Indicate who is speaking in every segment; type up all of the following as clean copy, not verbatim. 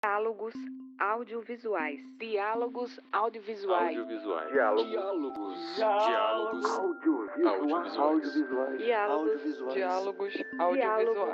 Speaker 1: Diálogos audiovisuais.
Speaker 2: Diálogos audiovisuais.
Speaker 3: Diálogos audiovisuais.
Speaker 2: Diálogos audiovisuais.
Speaker 1: Diálogos audiovisuais.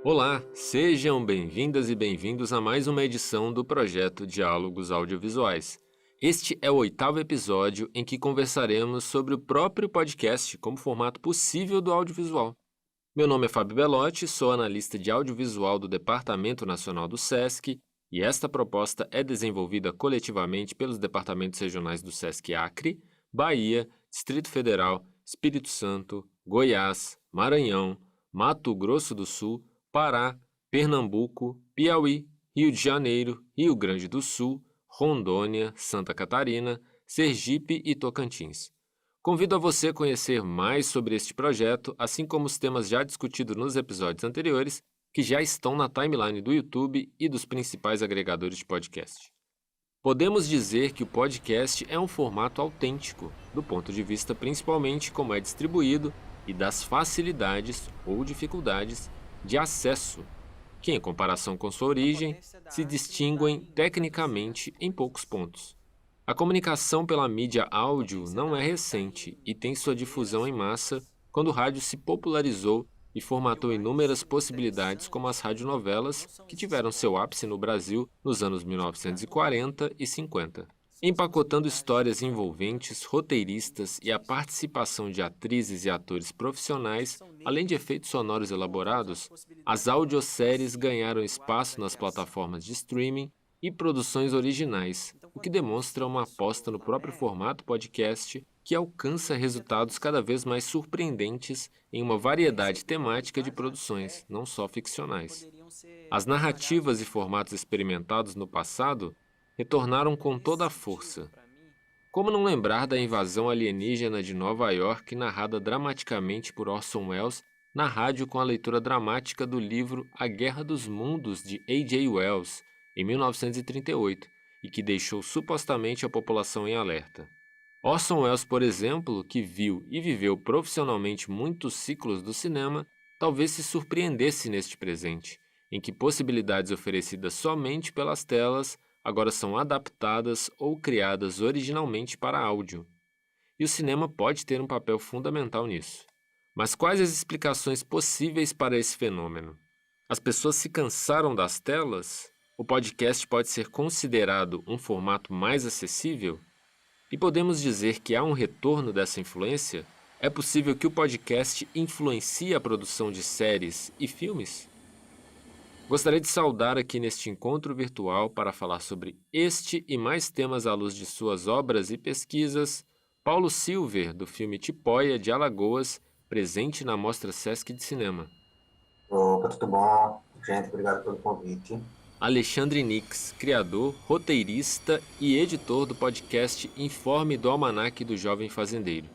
Speaker 4: Olá, sejam bem-vindas e bem-vindos a mais uma edição do projeto Diálogos Audiovisuais. Este é o 8º episódio em que conversaremos sobre o próprio podcast como formato possível do audiovisual. Meu nome é Fábio Belotti, sou analista de audiovisual do Departamento Nacional do SESC e esta proposta é desenvolvida coletivamente pelos departamentos regionais do SESC Acre, Bahia, Distrito Federal, Espírito Santo, Goiás, Maranhão, Mato Grosso do Sul, Pará, Pernambuco, Piauí, Rio de Janeiro, Rio Grande do Sul, Rondônia, Santa Catarina, Sergipe e Tocantins. Convido a você a conhecer mais sobre este projeto, assim como os temas já discutidos nos episódios anteriores, que já estão na timeline do YouTube e dos principais agregadores de podcast. Podemos dizer que o podcast é um formato autêntico, do ponto de vista principalmente como é distribuído e das facilidades ou dificuldades de acesso, que, em comparação com sua origem, se distinguem tecnicamente em poucos pontos. A comunicação pela mídia áudio não é recente e tem sua difusão em massa quando o rádio se popularizou e formatou inúmeras possibilidades como as radionovelas, que tiveram seu ápice no Brasil nos anos 1940 e 50. Empacotando histórias envolventes, roteiristas e a participação de atrizes e atores profissionais, além de efeitos sonoros elaborados, as audioséries ganharam espaço nas plataformas de streaming e produções originais, o que demonstra uma aposta no próprio formato podcast que alcança resultados cada vez mais surpreendentes em uma variedade temática de produções, não só ficcionais. As narrativas e formatos experimentados no passado retornaram com toda a força. Como não lembrar da invasão alienígena de Nova York, narrada dramaticamente por Orson Welles na rádio com a leitura dramática do livro A Guerra dos Mundos, de A.J. Wells, em 1938, e que deixou supostamente a população em alerta. Orson Welles, por exemplo, que viu e viveu profissionalmente muitos ciclos do cinema, talvez se surpreendesse neste presente, em que possibilidades oferecidas somente pelas telas agora são adaptadas ou criadas originalmente para áudio. E o cinema pode ter um papel fundamental nisso. Mas quais as explicações possíveis para esse fenômeno? As pessoas se cansaram das telas? O podcast pode ser considerado um formato mais acessível? E podemos dizer que há um retorno dessa influência? É possível que o podcast influencie a produção de séries e filmes? Gostaria de saudar aqui neste encontro virtual para falar sobre este e mais temas à luz de suas obras e pesquisas, Paulo Silver, do filme Tipóia, de Alagoas, presente na Mostra Sesc de Cinema.
Speaker 5: Opa, tudo bom? Gente, obrigado pelo convite.
Speaker 4: Alexandre Nix, criador, roteirista e editor do podcast Informe do Almanaque do Jovem Fazendeiro.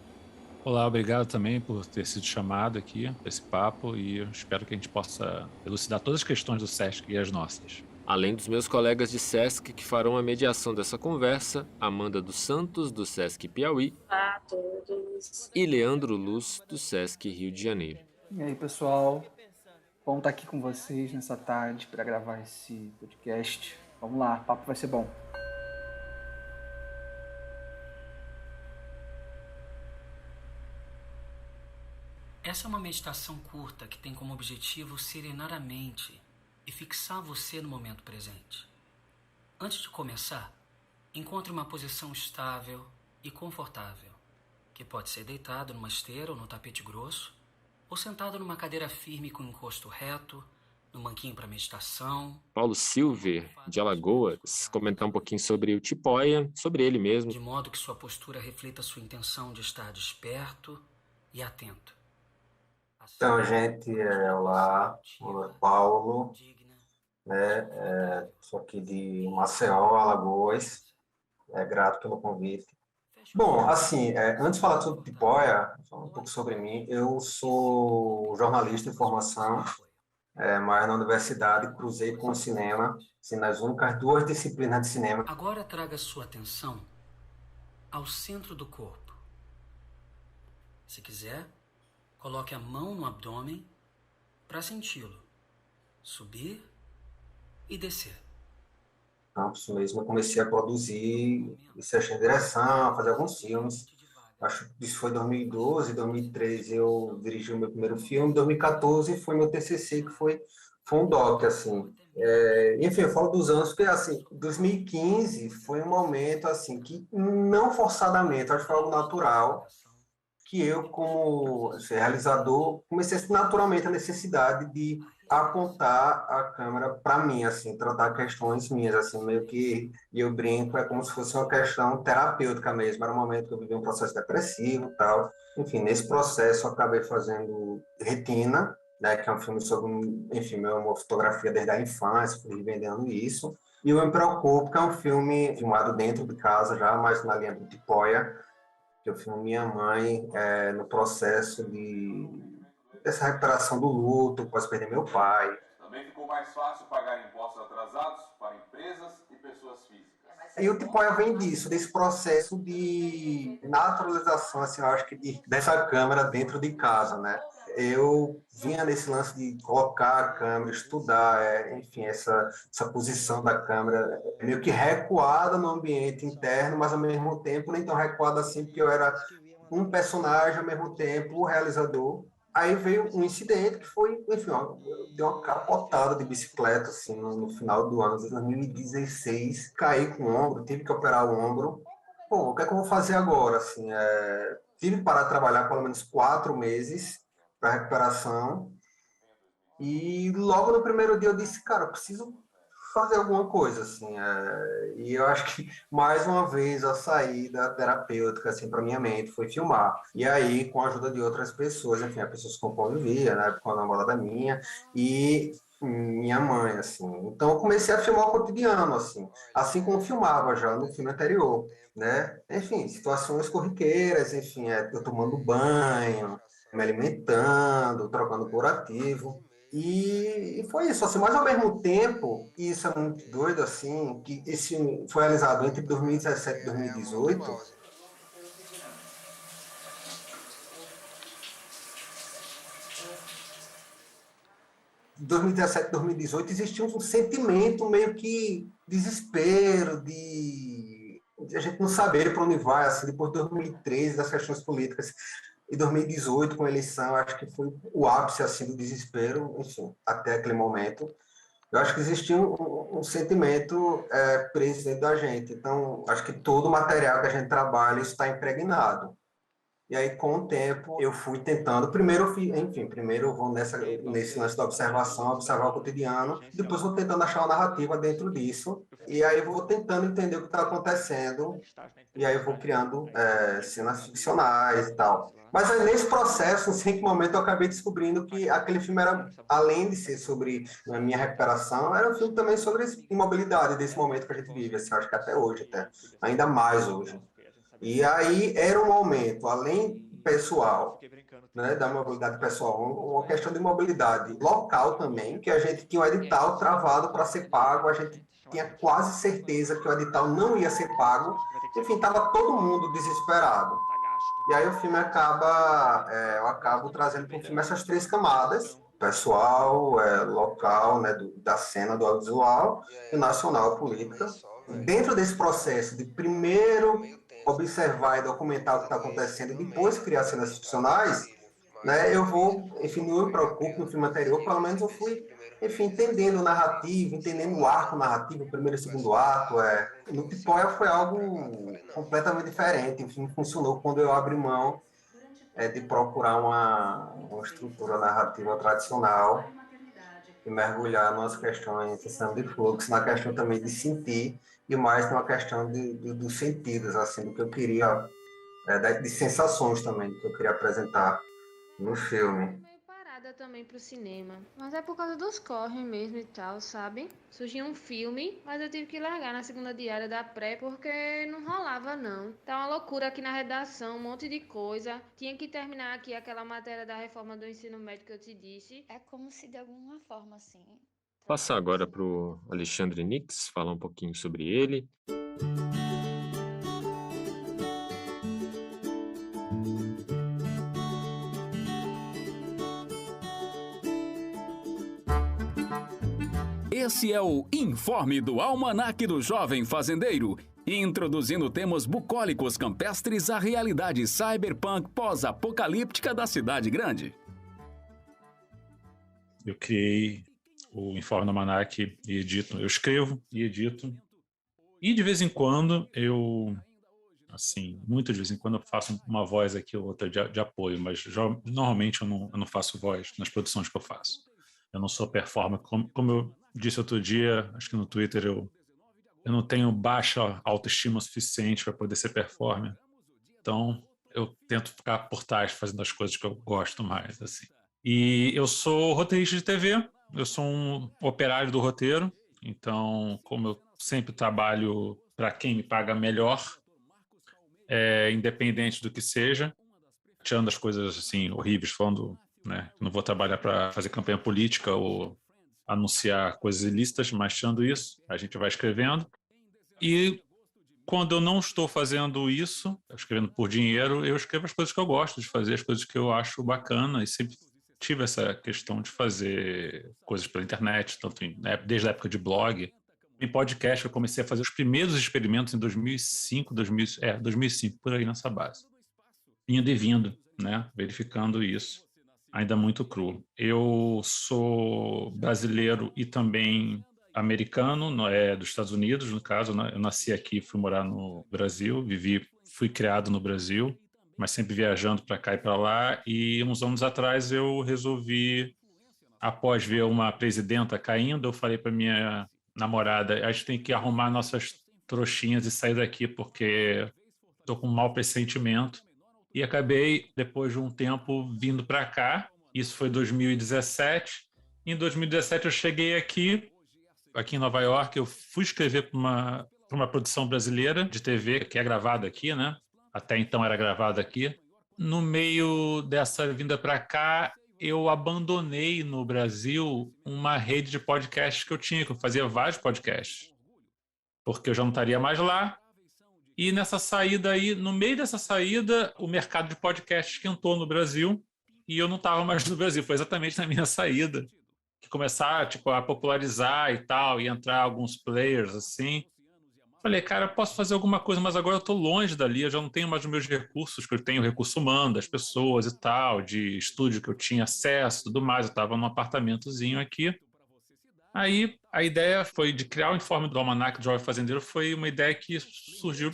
Speaker 6: Olá, obrigado também por ter sido chamado aqui para esse papo e eu espero que a gente possa elucidar todas as questões do SESC e as nossas.
Speaker 4: Além dos meus colegas de SESC que farão a mediação dessa conversa, Amanda dos Santos, do SESC Piauí,
Speaker 7: Olá a todos.
Speaker 4: E Leandro Luz, do SESC Rio de Janeiro.
Speaker 8: E aí, pessoal? Bom estar aqui com vocês nessa tarde para gravar esse podcast. Vamos lá, o papo vai ser bom.
Speaker 9: Essa é uma meditação curta que tem como objetivo serenar a mente e fixar você no momento presente. Antes de começar, encontre uma posição estável e confortável, que pode ser deitado numa esteira ou no tapete grosso, ou sentado numa cadeira firme com encosto reto, no banquinho para meditação.
Speaker 4: Paulo Silver, de Alagoas, comentar um pouquinho sobre o Tipóia, sobre ele mesmo.
Speaker 9: De modo que sua postura reflita sua intenção de estar desperto e atento.
Speaker 5: Então, gente, olá, Paulo, sou aqui de Maceió, Alagoas, Grato pelo convite. Bom, assim, antes de falar sobre Tipóia, falar um pouco sobre mim, eu sou jornalista de formação, mas na universidade cruzei com o cinema, assim, nas únicas 2 disciplinas de cinema.
Speaker 9: Agora traga sua atenção ao centro do corpo. Se quiser, coloque a mão no abdômen para senti-lo subir e descer.
Speaker 5: Campus mesmo, eu comecei a produzir, em direção, a fazer alguns filmes. Acho que isso foi em 2012, 2013 eu dirigi o meu primeiro filme, 2014 foi meu TCC, que foi um doc, assim. Enfim, eu falo dos anos, porque, assim, 2015 foi um momento, assim, que não forçadamente, acho que foi algo natural, que eu, como realizador, comecei a sentir naturalmente a necessidade de apontar a câmera para mim, assim, tratar questões minhas, assim, meio que, e eu brinco, é como se fosse uma questão terapêutica mesmo, era um momento que eu vivi um processo depressivo e tal. Enfim, nesse processo eu acabei fazendo Retina, né, que é um filme sobre, enfim, uma fotografia desde a infância, fui vendendo isso, e Eu Me Preocupo, que é um filme filmado dentro de casa já, mais na linha do Tipóia, que eu filmo minha mãe no processo dessa recuperação do luto, após perder meu pai.
Speaker 10: Também ficou mais fácil pagar impostos atrasados para empresas e pessoas físicas.
Speaker 5: E o Tipóia vem disso, desse processo de naturalização, assim, eu acho que dessa câmera dentro de casa, né? Eu vinha nesse lance de colocar a câmera, estudar, enfim, essa posição da câmera meio que recuada no ambiente interno, mas ao mesmo tempo nem tão recuada assim, porque eu era um personagem, ao mesmo tempo o realizador. Aí veio um incidente que foi, enfim, deu uma capotada de bicicleta, assim, no final do ano de 2016, caí com o ombro, tive que operar o ombro. Pô, o que é que eu vou fazer agora, assim, tive que parar de trabalhar pelo menos 4 meses para recuperação, e logo no primeiro dia eu disse, cara, eu preciso fazer alguma coisa, assim, e eu acho que mais uma vez a saída terapêutica, assim, para minha mente foi filmar, e aí com a ajuda de outras pessoas, enfim, as pessoas com quem eu vivia, né, com a namorada minha, e minha mãe, assim, então eu comecei a filmar o cotidiano, assim como eu filmava já no filme anterior, né, enfim, situações corriqueiras, enfim, eu tomando banho, me alimentando, trocando curativo. E foi isso, assim, mas ao mesmo tempo, e isso é muito doido, assim, que esse foi realizado entre 2017 e 2018. Em 2017 e 2018 existia um sentimento meio que desespero, de a gente não saber para onde vai, assim, depois de 2013, das questões políticas. Em 2018, com a eleição, acho que foi o ápice assim, do desespero, enfim, até aquele momento. Eu acho que existia um sentimento preso dentro da gente. Então, acho que todo o material que a gente trabalha está impregnado. E aí, com o tempo, eu fui tentando. Primeiro eu vou nesse lance da observação, observar o cotidiano. Depois vou tentando achar uma narrativa dentro disso. E aí eu vou tentando entender o que está acontecendo. E aí eu vou criando cenas ficcionais e tal. Mas aí, nesse processo, em certo momento, eu acabei descobrindo que aquele filme era, além de ser sobre a minha recuperação, era um filme também sobre a imobilidade desse momento que a gente vive. Assim, acho que até hoje, ainda mais hoje. E aí era um momento, além pessoal, né, da mobilidade pessoal, uma questão de mobilidade local também, que a gente tinha um edital travado para ser pago, a gente tinha quase certeza que o edital não ia ser pago, enfim, estava todo mundo desesperado. E aí o filme eu acabo trazendo para o filme essas 3 camadas, pessoal, local, né, da cena do audiovisual, e nacional, política. Dentro desse processo de primeiro observar e documentar o que está acontecendo e depois criar cenas ficcionais, né, eu vou, enfim, não me preocupo no filme anterior, pelo menos eu fui, enfim, entendendo o narrativo, entendendo o arco narrativo, o primeiro e o segundo ato. No Tipóia foi algo completamente diferente, o filme funcionou quando eu abri mão de procurar uma estrutura narrativa tradicional e mergulhar nas questões de fluxo, na questão também de sentir, e mais numa questão dos sentidos, assim, do que eu queria, de sensações também, do que eu queria apresentar no filme.
Speaker 11: também pro cinema. Mas é por causa dos corres mesmo e tal, sabe? Surgiu um filme, mas eu tive que largar na segunda diária da pré porque não rolava não. Tá uma loucura aqui na redação, um monte de coisa. Tinha que terminar aqui aquela matéria da reforma do ensino médio que eu te disse.
Speaker 12: É como se de alguma forma, assim...
Speaker 4: Passar agora pro Alexandre Nix, falar um pouquinho sobre ele.
Speaker 13: Esse é o Informe do Almanaque do Jovem Fazendeiro, introduzindo temas bucólicos campestres à realidade cyberpunk pós-apocalíptica da cidade grande.
Speaker 6: Eu criei o Informe do Almanaque e edito. Eu escrevo e edito. E de vez em quando eu, assim, muito de vez em quando eu faço uma voz aqui ou outra de apoio, mas normalmente eu não faço voz nas produções que eu faço. Eu não sou performer. Como eu disse outro dia, acho que no Twitter, eu não tenho baixa autoestima suficiente para poder ser performer. Então, eu tento ficar por trás fazendo as coisas que eu gosto mais, assim. E eu sou roteirista de TV, eu sou um operário do roteiro, então, como eu sempre trabalho para quem me paga melhor, independente do que seja, tirando as coisas assim horríveis, falando, né, não vou trabalhar para fazer campanha política ou anunciar coisas ilícitas, mas tirando isso, a gente vai escrevendo. E quando eu não estou fazendo isso, escrevendo por dinheiro, eu escrevo as coisas que eu gosto de fazer, as coisas que eu acho bacana, e sempre tive essa questão de fazer coisas pela internet, tanto desde a época de blog. Em podcast, eu comecei a fazer os primeiros experimentos em 2005, 2005, por aí nessa base. Indo e vindo, né, verificando isso. Ainda muito cru. Eu sou brasileiro e também americano, dos Estados Unidos, no caso, né? Eu nasci aqui, fui morar no Brasil, fui criado no Brasil, mas sempre viajando para cá e para lá. E uns anos atrás eu resolvi, após ver uma presidenta caindo, eu falei para minha namorada, a gente tem que arrumar nossas trouxinhas e sair daqui, porque estou com um mau pressentimento. E acabei, depois de um tempo, vindo para cá. Isso foi em 2017. Em 2017 eu cheguei aqui em Nova York. Eu fui escrever para uma produção brasileira de TV, que é gravada aqui, né? Até então era gravada aqui. No meio dessa vinda para cá, eu abandonei no Brasil uma rede de podcasts que eu fazia vários podcasts, porque eu já não estaria mais lá. E nessa saída aí, no meio dessa saída, o mercado de podcast esquentou no Brasil e eu não estava mais no Brasil. Foi exatamente na minha saída que começaram a popularizar e tal, e entrar alguns players assim. Falei, cara, eu posso fazer alguma coisa, mas agora eu estou longe dali, eu já não tenho mais os meus recursos, que eu tenho recurso humano das pessoas e tal, de estúdio que eu tinha acesso e tudo mais. Eu estava num apartamentozinho aqui. Aí a ideia foi de criar o Informe do Almanaque do Jovem Fazendeiro. Foi uma ideia que surgiu,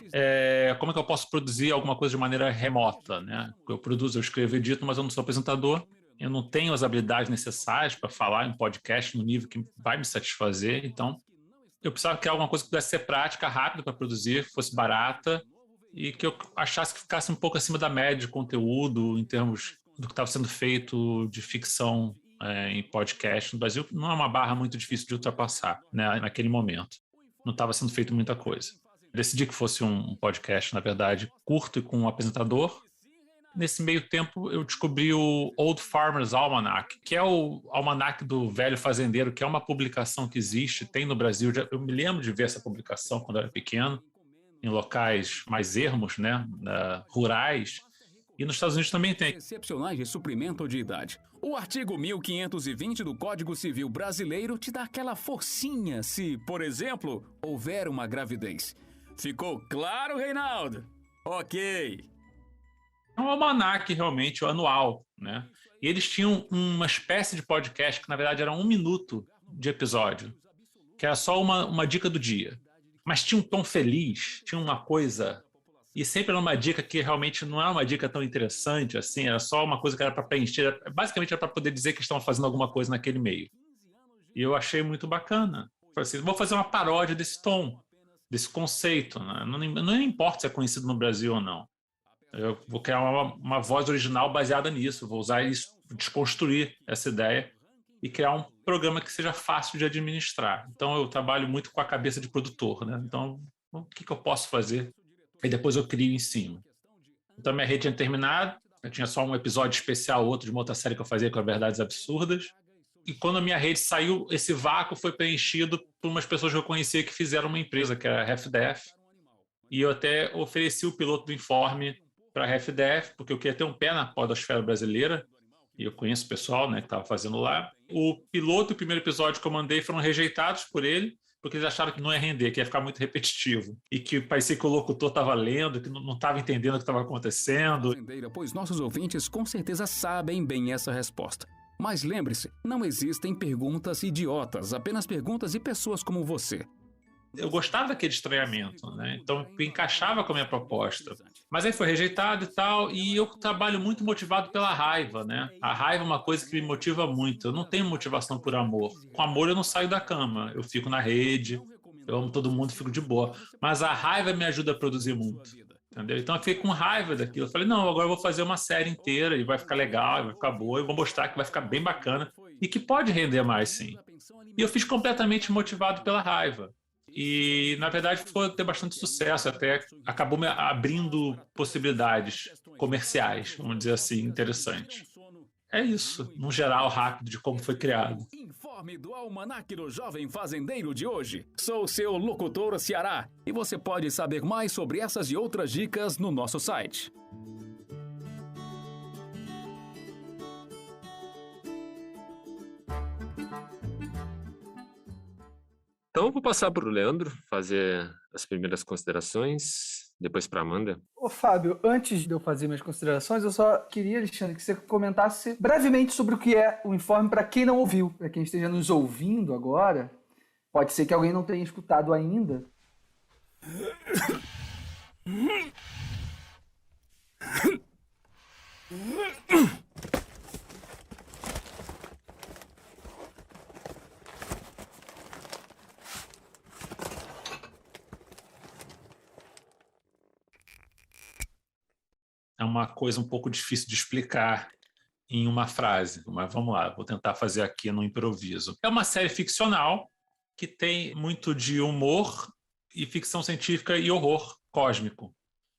Speaker 6: como é que eu posso produzir alguma coisa de maneira remota, né? Eu produzo, eu escrevo, edito, mas eu não sou apresentador, eu não tenho as habilidades necessárias para falar em podcast no nível que vai me satisfazer, então eu precisava criar alguma coisa que pudesse ser prática, rápida para produzir, que fosse barata e que eu achasse que ficasse um pouco acima da média de conteúdo em termos do que estava sendo feito de ficção em podcast no Brasil. Não é uma barra muito difícil de ultrapassar, né, naquele momento. Não estava sendo feito muita coisa. Decidi que fosse um podcast, na verdade, curto e com um apresentador. Nesse meio tempo, eu descobri o Old Farmer's Almanac, que é o almanaque do velho fazendeiro, que é uma publicação que existe, tem no Brasil. Eu me lembro de ver essa publicação quando eu era pequeno, em locais mais ermos, né, rurais. E nos Estados Unidos também tem.
Speaker 13: Excepcionais de suprimento de idade. O artigo 1520 do Código Civil Brasileiro te dá aquela forcinha se, por exemplo, houver uma gravidez. Ficou claro, Reinaldo? Ok.
Speaker 6: É um almanaque realmente anual, né? E eles tinham uma espécie de podcast que, na verdade, era 1 minuto de episódio, que era só uma dica do dia. Mas tinha um tom feliz, tinha uma coisa... E sempre era uma dica que realmente não era uma dica tão interessante, assim, era só uma coisa que era para preencher, basicamente era para poder dizer que estavam fazendo alguma coisa naquele meio. E eu achei muito bacana. Falei assim, vou fazer uma paródia desse tom, desse conceito, né? Não importa se é conhecido no Brasil ou não. Eu vou criar uma voz original baseada nisso, vou usar isso, desconstruir essa ideia e criar um programa que seja fácil de administrar. Então, eu trabalho muito com a cabeça de produtor, né? Então, o que eu posso fazer? E depois eu crio em cima. Então, minha rede tinha terminado, eu tinha só um episódio especial, outro de uma outra série que eu fazia com Verdades Absurdas. E quando a minha rede saiu, esse vácuo foi preenchido por umas pessoas que eu conhecia que fizeram uma empresa, que era a HalfDef. E eu até ofereci o piloto do Informe para a HalfDef, porque eu queria ter um pé na podosfera brasileira, e eu conheço o pessoal, né, que estava fazendo lá. O piloto e o primeiro episódio que eu mandei foram rejeitados por ele, porque eles acharam que não ia render, que ia ficar muito repetitivo, e que parecia que o locutor estava lendo, que não estava entendendo o que estava acontecendo.
Speaker 13: Pois nossos ouvintes com certeza sabem bem essa resposta. Mas lembre-se, não existem perguntas idiotas, apenas perguntas de pessoas como você.
Speaker 6: Eu gostava daquele estranhamento, né? Então encaixava com a minha proposta. Mas aí foi rejeitado e tal, e eu trabalho muito motivado pela raiva, né? A raiva é uma coisa que me motiva muito. Eu não tenho motivação por amor. Com amor eu não saio da cama, eu fico na rede, eu amo todo mundo, fico de boa. Mas a raiva me ajuda a produzir muito, entendeu? Então eu fiquei com raiva daquilo. Eu falei, não, agora eu vou fazer uma série inteira e vai ficar legal, vai ficar boa, e vou mostrar que vai ficar bem bacana e que pode render mais, sim. E eu fiz completamente motivado pela raiva. E, na verdade, foi ter bastante sucesso, até acabou me abrindo possibilidades comerciais, vamos dizer assim, interessantes. É isso, num geral rápido de como foi criado.
Speaker 13: Informe do Almanaque do Jovem Fazendeiro de hoje. Sou seu locutor Ceará e você pode saber mais sobre essas e outras dicas no nosso site.
Speaker 4: Então eu vou passar para o Leandro fazer as primeiras considerações, depois para a Amanda.
Speaker 8: Ô Fábio, antes de eu fazer minhas considerações, eu só queria, Alexandre, que você comentasse brevemente sobre o que é o Informe para quem não ouviu, para quem esteja nos ouvindo agora. Pode ser que alguém não tenha escutado ainda.
Speaker 6: É uma coisa um pouco difícil de explicar em uma frase, mas vamos lá, vou tentar fazer aqui no improviso. É uma série ficcional que tem muito de humor e ficção científica e horror cósmico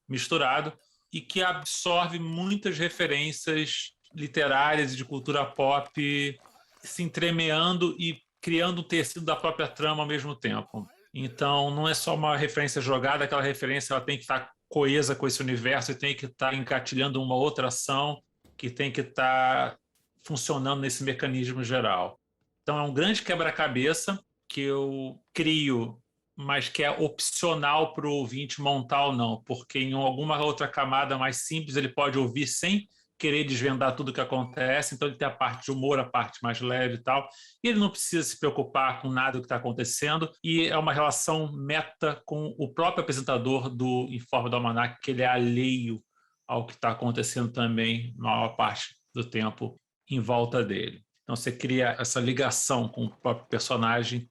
Speaker 6: misturado e que absorve muitas referências literárias e de cultura pop se entremeando e criando um tecido da própria trama ao mesmo tempo. Então, não é só uma referência jogada, aquela referência ela tem que estar coesa com esse universo e tem que estar engatilhando uma outra ação que tem que estar funcionando nesse mecanismo geral. Então, é um grande quebra-cabeça que eu crio, mas que é opcional para o ouvinte montar ou não, porque em alguma outra camada mais simples ele pode ouvir sem querer desvendar tudo o que acontece, então ele tem a parte de humor, a parte mais leve e tal, e ele não precisa se preocupar com nada do que está acontecendo, e é uma relação meta com o próprio apresentador do Informe do Almanaque, que ele é alheio ao que está acontecendo também, na maior parte do tempo, em volta dele. Então você cria essa ligação com o próprio personagem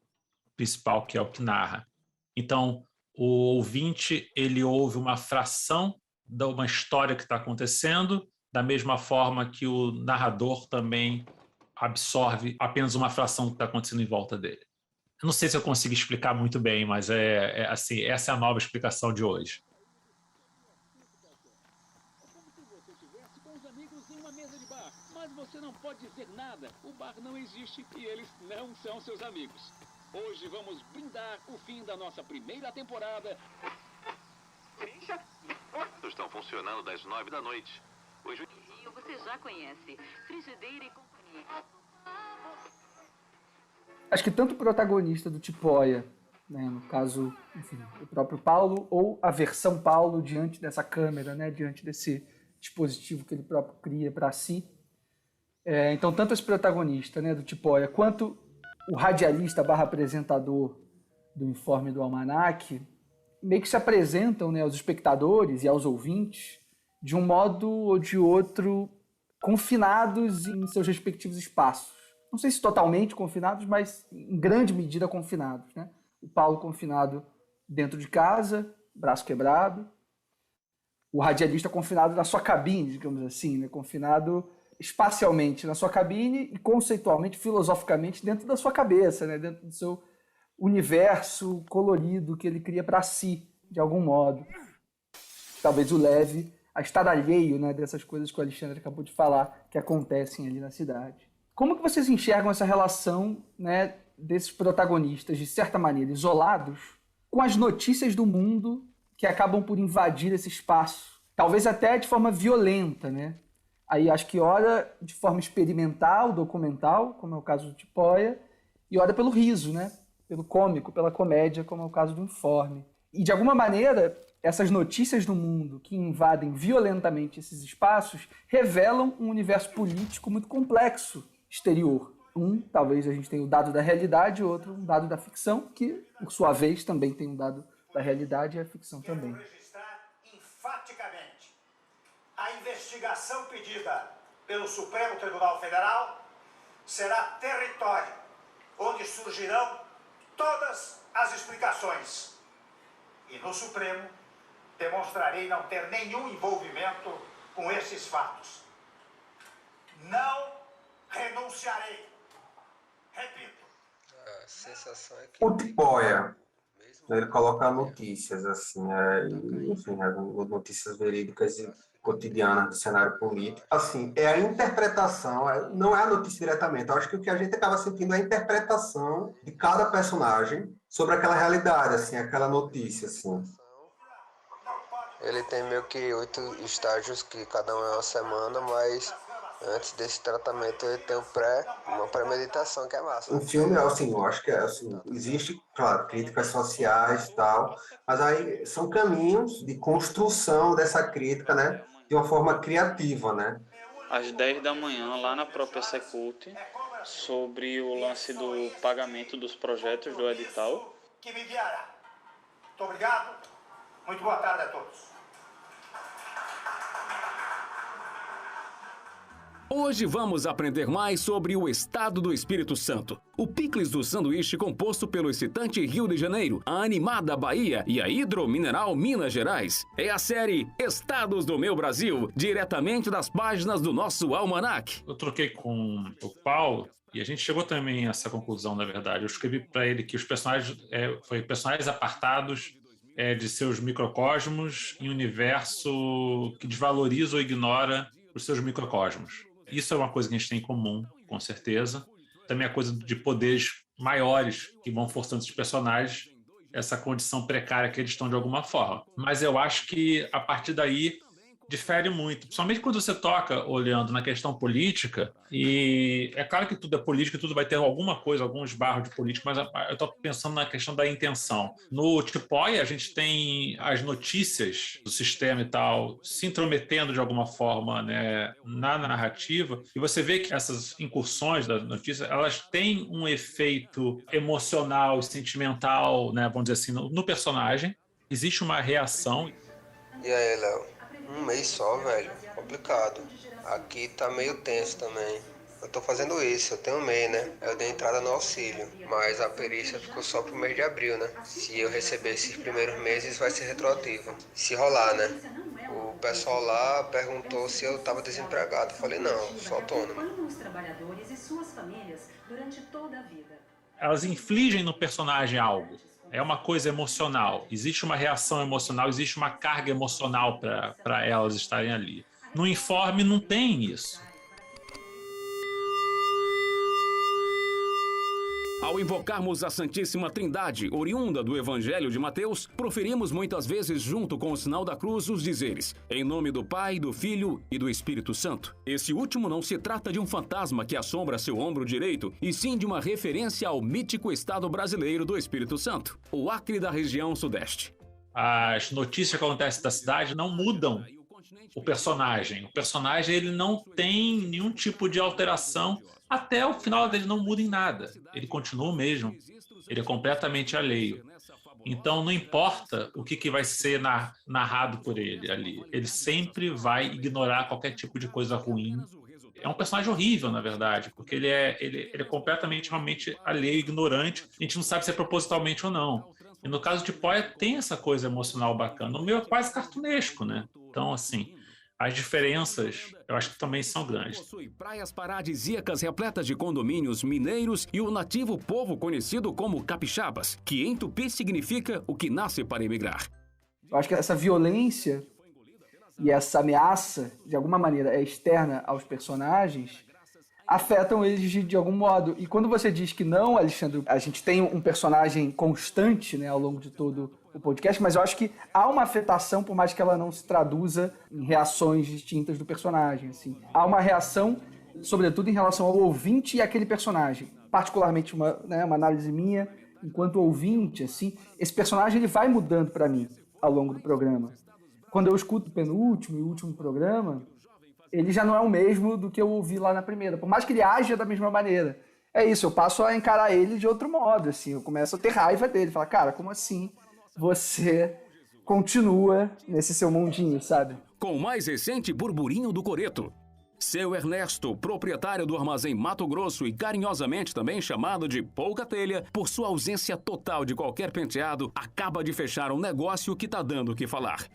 Speaker 6: principal, que é o que narra. Então, o ouvinte, ele ouve uma fração de uma história que está acontecendo, da mesma forma que o narrador também absorve apenas uma fração que está acontecendo em volta dele. Eu não sei se eu consigo explicar muito bem, mas assim, essa é a nova explicação de hoje.
Speaker 14: Mas você não pode dizer nada. O bar não existe e eles não são seus amigos. Hoje vamos brindar o fim da nossa primeira temporada.
Speaker 15: Estão funcionando das 9 da noite. Hoje
Speaker 16: você já conhece. Frigideira e companhia.
Speaker 8: Acho que tanto o protagonista do Tipóia, né, no caso, enfim, o próprio Paulo, ou a versão Paulo diante dessa câmera, né, diante desse dispositivo que ele próprio cria para si. Então, tanto esse protagonista, né, do Tipóia, quanto o radialista / apresentador do Informe do Almanaque, meio que se apresentam, né, aos espectadores e aos ouvintes de um modo ou de outro confinados em seus respectivos espaços. Não sei se totalmente confinados, mas em grande medida confinados, né? O Paulo confinado dentro de casa, braço quebrado. O radialista confinado na sua cabine, digamos assim, né? Confinado espacialmente na sua cabine e conceitualmente, filosoficamente, dentro da sua cabeça, né? Dentro do seu universo colorido que ele cria para si, de algum modo. Talvez o leve a estar alheio, né, dessas coisas que o Alexandre acabou de falar, que acontecem ali na cidade. Como que vocês enxergam essa relação, né, desses protagonistas, de certa maneira, isolados, com as notícias do mundo que acabam por invadir esse espaço? Talvez até de forma violenta, né? Aí acho que ora de forma experimental, documental, como é o caso do Tipoia, e ora pelo riso, né? Pelo cômico, pela comédia, como é o caso do Informe. E de alguma maneira, essas notícias do mundo que invadem violentamente esses espaços revelam um universo político muito complexo exterior. Talvez a gente tenha o dado da realidade, outro um dado da ficção, que, por sua vez, também tem um dado da realidade e a ficção também.
Speaker 17: Enfaticamente, a investigação pedida pelo Supremo Tribunal Federal será território onde surgirão todas as explicações. E no Supremo demonstrarei não ter nenhum envolvimento com esses fatos. Não renunciarei. Repito.
Speaker 18: A sensação é que...
Speaker 5: O Tipoia, ele coloca notícias, assim, enfim, notícias verídicas e cotidianas do cenário político. Assim, é a interpretação, não é a notícia diretamente. Eu acho que o que a gente acaba sentindo é a interpretação de cada personagem sobre aquela realidade, assim, aquela notícia, assim.
Speaker 18: Ele tem meio que 8 estágios, que cada um é uma semana, mas antes desse tratamento ele tem uma premeditação que é massa.
Speaker 5: O filme, assim, eu acho que assim, existe, claro, críticas sociais e tal, mas aí são caminhos de construção dessa crítica, né, de uma forma criativa, né?
Speaker 19: Às 10 da manhã, lá na própria Secult, sobre o lance do pagamento dos projetos do edital.
Speaker 17: Que me guiará. Muito obrigado. Muito boa tarde a todos.
Speaker 13: Hoje vamos aprender mais sobre o estado do Espírito Santo, o picles do sanduíche composto pelo excitante Rio de Janeiro, a animada Bahia e a hidromineral Minas Gerais. É a série Estados do Meu Brasil, diretamente das páginas do nosso almanac.
Speaker 6: Eu troquei com o Paulo e a gente chegou também a essa conclusão, na verdade. Eu escrevi para ele que os personagens foram personagens apartados de seus microcosmos em um universo que desvaloriza ou ignora os seus microcosmos. Isso é uma coisa que a gente tem em comum, com certeza. Também a coisa de poderes maiores que vão forçando esses personagens essa condição precária que eles estão de alguma forma. Mas eu acho que, a partir daí, difere muito. Principalmente quando você toca olhando na questão política, e é claro que tudo é política, tudo vai ter alguma coisa, algum esbarro de política, mas eu estou pensando na questão da intenção. No Tipoia, a gente tem as notícias do sistema e tal se intrometendo de alguma forma, né, na narrativa, e você vê que essas incursões das notícias, elas têm um efeito emocional e sentimental, né, vamos dizer assim, no personagem. Existe uma reação.
Speaker 18: E aí, Léo? Um mês só, velho. Complicado. Aqui tá meio tenso também. Eu tô fazendo isso, eu tenho um mês, né? Eu dei entrada no auxílio, mas a perícia ficou só pro mês de abril, né? Se eu receber esses primeiros meses, vai ser retroativo. Se rolar, né? O pessoal lá perguntou se eu tava desempregado. Eu falei, não, sou autônomo.
Speaker 20: Os trabalhadores e suas famílias durante toda a vida.
Speaker 6: Elas infligem no personagem algo. É uma coisa emocional, existe uma reação emocional, existe uma carga emocional para elas estarem ali. No Informe não tem isso.
Speaker 13: Ao invocarmos a Santíssima Trindade, oriunda do Evangelho de Mateus, proferimos muitas vezes junto com o sinal da cruz os dizeres: em nome do Pai, do Filho e do Espírito Santo. Esse último não se trata de um fantasma que assombra seu ombro direito, e sim de uma referência ao mítico estado brasileiro do Espírito Santo, o Acre da região sudeste.
Speaker 6: As notícias que acontecem da cidade não mudam o personagem. O personagem ele não tem nenhum tipo de alteração. Até o final dele não muda em nada. Ele continua o mesmo. Ele é completamente alheio. Então, não importa o que vai ser narrado por ele ali. Ele sempre vai ignorar qualquer tipo de coisa ruim. É um personagem horrível, na verdade, porque ele é completamente, realmente alheio, ignorante. A gente não sabe se é propositalmente ou não. E no caso de Tipoia, tem essa coisa emocional bacana. O meu é quase cartunesco, né? Então, assim, as diferenças, eu acho que também são grandes.
Speaker 13: Possui praias paradisíacas repletas de condomínios mineiros e o nativo povo conhecido como capixabas, que em tupi significa o que nasce para emigrar.
Speaker 8: Eu acho que essa violência e essa ameaça, de alguma maneira, é externa aos personagens, afetam eles de algum modo. E quando você diz que não, Alexandre, a gente tem um personagem constante, né, ao longo de todo o podcast, mas eu acho que há uma afetação, por mais que ela não se traduza em reações distintas do personagem. Assim. Há uma reação, sobretudo em relação ao ouvinte e àquele personagem. Particularmente uma análise minha, enquanto ouvinte, assim, esse personagem ele vai mudando para mim ao longo do programa. Quando eu escuto o penúltimo e o último programa, ele já não é o mesmo do que eu ouvi lá na primeira, por mais que ele aja da mesma maneira. É isso, eu passo a encarar ele de outro modo, assim, eu começo a ter raiva dele, falar, cara, como assim você continua nesse seu mundinho, sabe?
Speaker 13: Com o mais recente burburinho do coreto. Seu Ernesto, proprietário do armazém Mato Grosso e carinhosamente também chamado de Pouca Telha, por sua ausência total de qualquer penteado, acaba de fechar um negócio que tá dando o que falar.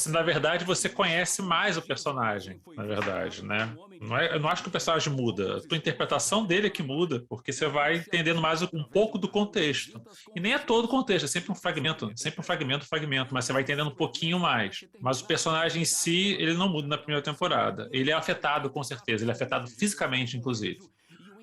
Speaker 6: Na verdade, você conhece mais o personagem, na verdade, né? Eu não acho que o personagem muda. A tua interpretação dele é que muda, porque você vai entendendo mais um pouco do contexto. E nem é todo o contexto, é sempre um fragmento, mas você vai entendendo um pouquinho mais. Mas o personagem em si, ele não muda na primeira temporada. Ele é afetado, com certeza. Ele é afetado fisicamente, inclusive.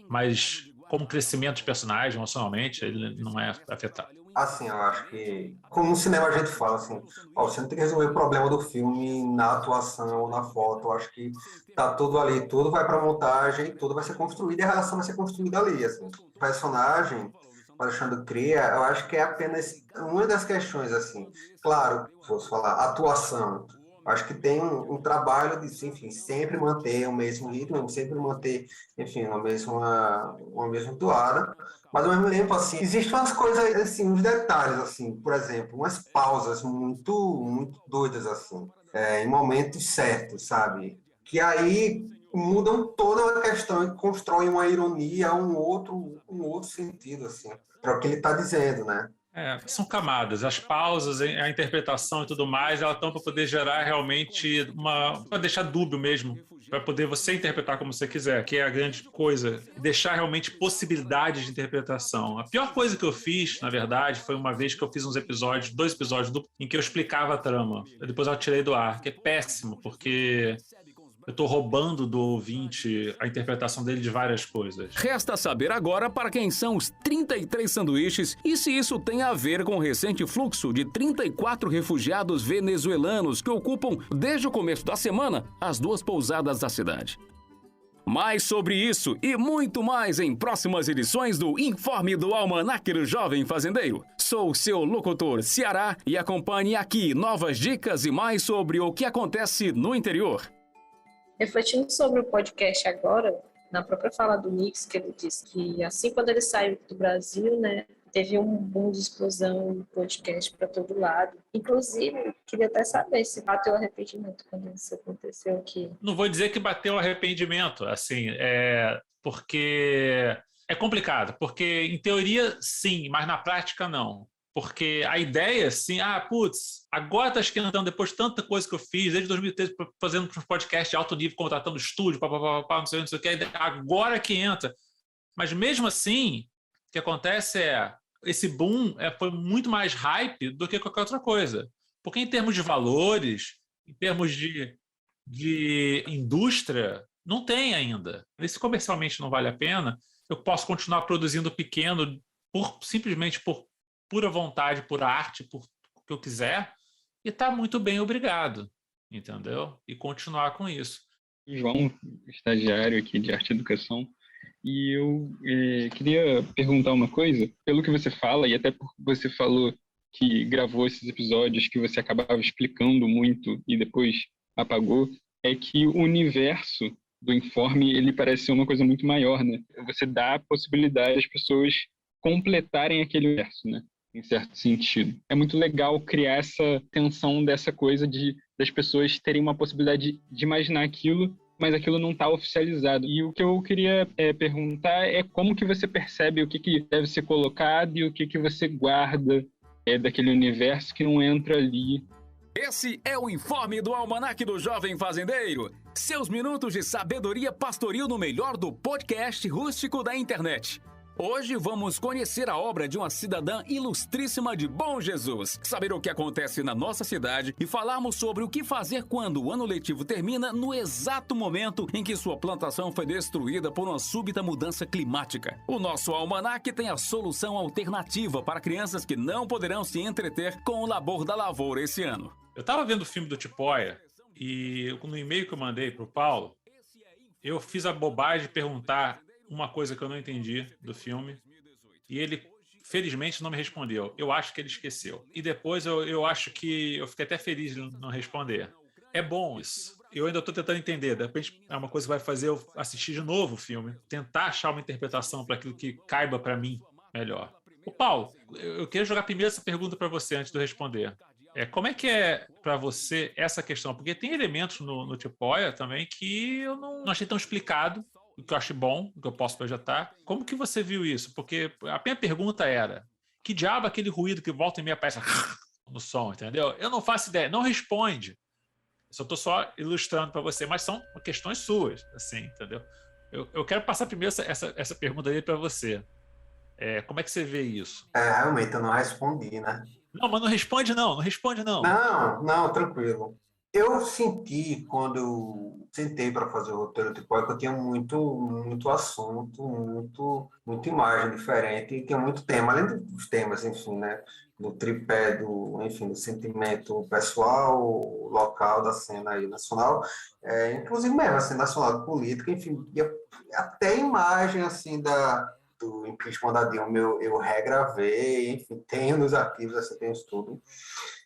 Speaker 6: Mas como crescimento de personagem, emocionalmente, ele não é afetado.
Speaker 5: Assim, eu acho que, como no cinema a gente fala, assim, você não tem que resolver o problema do filme na atuação ou na foto. Eu acho que tá tudo ali, tudo vai pra montagem, tudo vai ser construído e a relação vai ser construída ali, assim. O personagem, o Alexandre cria, eu acho que é apenas uma das questões, assim. Claro, vou falar, atuação. Acho que tem um trabalho de, enfim, sempre manter o mesmo ritmo, sempre manter, enfim, uma mesma toada. Mas, ao mesmo tempo, assim, existem umas coisas, assim, uns detalhes, assim, por exemplo, umas pausas muito doidas, assim, em momentos certos, sabe? Que aí mudam toda a questão e constroem uma ironia, um outro sentido, assim, para o que ele está dizendo, né?
Speaker 6: São camadas, as pausas, a interpretação e tudo mais, elas estão para poder gerar realmente para deixar dúbio mesmo, para poder você interpretar como você quiser, que é a grande coisa, deixar realmente possibilidades de interpretação. A pior coisa que eu fiz, na verdade, foi uma vez que eu fiz 2 episódios em que eu explicava a trama. Depois eu tirei do ar, que é péssimo, porque eu estou roubando do ouvinte a interpretação dele de várias coisas.
Speaker 13: Resta saber agora para quem são os 33 sanduíches e se isso tem a ver com o recente fluxo de 34 refugiados venezuelanos que ocupam, desde o começo da semana, as 2 pousadas da cidade. Mais sobre isso e muito mais em próximas edições do Informe do Almanaque do Jovem Fazendeiro. Sou seu locutor Ceará e acompanhe aqui novas dicas e mais sobre o que acontece no interior.
Speaker 7: Refletindo sobre o podcast agora, na própria fala do Nix, que ele disse que assim quando ele saiu do Brasil, né, teve um boom de explosão de podcast para todo lado. Inclusive, queria até saber se bateu arrependimento quando isso aconteceu aqui.
Speaker 6: Não vou dizer que bateu arrependimento, assim, porque é complicado, porque em teoria sim, mas na prática não. Porque a ideia, assim, agora tá esquentando, depois de tanta coisa que eu fiz, desde 2013, fazendo um podcast de alto nível, contratando estúdio, não sei o que, agora que entra. Mas mesmo assim, o que acontece esse boom foi muito mais hype do que qualquer outra coisa. Porque em termos de valores, em termos de indústria, não tem ainda. E se comercialmente não vale a pena, eu posso continuar produzindo pequeno simplesmente por pura vontade, por arte, por o que eu quiser, e tá muito bem, obrigado, entendeu? E continuar com isso.
Speaker 21: João, estagiário aqui de Arte e Educação, e eu queria perguntar uma coisa, pelo que você fala, e até porque você falou que gravou esses episódios que você acabava explicando muito e depois apagou, é que o universo do Informe, ele parece ser uma coisa muito maior, né? Você dá a possibilidade das pessoas completarem aquele universo, né? Em certo sentido. É muito legal criar essa tensão dessa coisa das pessoas terem uma possibilidade de imaginar aquilo, mas aquilo não está oficializado. E o que eu queria perguntar é como que você percebe o que deve ser colocado e o que você guarda daquele universo que não entra ali
Speaker 13: Esse é o informe do Almanaque do Jovem Fazendeiro. Seus minutos de sabedoria pastoril no melhor do podcast rústico da internet. Hoje vamos conhecer a obra de uma cidadã ilustríssima de Bom Jesus, saber o que acontece na nossa cidade e falarmos sobre o que fazer quando o ano letivo termina no exato momento em que sua plantação foi destruída por uma súbita mudança climática. O nosso almanaque tem a solução alternativa para crianças que não poderão se entreter com o labor da lavoura esse ano.
Speaker 6: Eu estava vendo o filme do Tipóia e no e-mail que eu mandei para o Paulo, eu fiz a bobagem de perguntar uma coisa que eu não entendi do filme e ele, felizmente, não me respondeu. Eu acho que ele esqueceu. E depois eu acho que eu fiquei até feliz de não responder. É bom isso. Eu ainda estou tentando entender. De repente é uma coisa que vai fazer eu assistir de novo o filme, tentar achar uma interpretação para aquilo que caiba para mim melhor. Ô Paulo, eu queria jogar primeiro essa pergunta para você antes de eu responder. Como é que é para você essa questão? Porque tem elementos no Tipóia também que eu não achei tão explicado, o que eu acho bom, o que eu posso projetar. Como que você viu isso? Porque a minha pergunta era, que diabo é aquele ruído que volta e meia aparece no som, entendeu? Eu não faço ideia, não responde. Eu estou só ilustrando para você, mas são questões suas, assim, entendeu? Eu quero passar primeiro essa pergunta aí para você. Como é que você vê isso?
Speaker 5: Realmente, eu não respondi, né?
Speaker 6: Não, mas não responde não.
Speaker 5: Não, tranquilo. Eu senti, quando eu sentei para fazer o roteiro do Tipóia, que eu tinha muito assunto, muita imagem diferente, e tinha muito tema, além dos temas, enfim, né? Do tripé, do sentimento pessoal, local da cena aí nacional, inclusive mesmo, assim, nacional, política, enfim, e até imagem, assim, do impeachment da Dilma, eu regravei, enfim, tenho nos arquivos, assim, tenho isso tudo.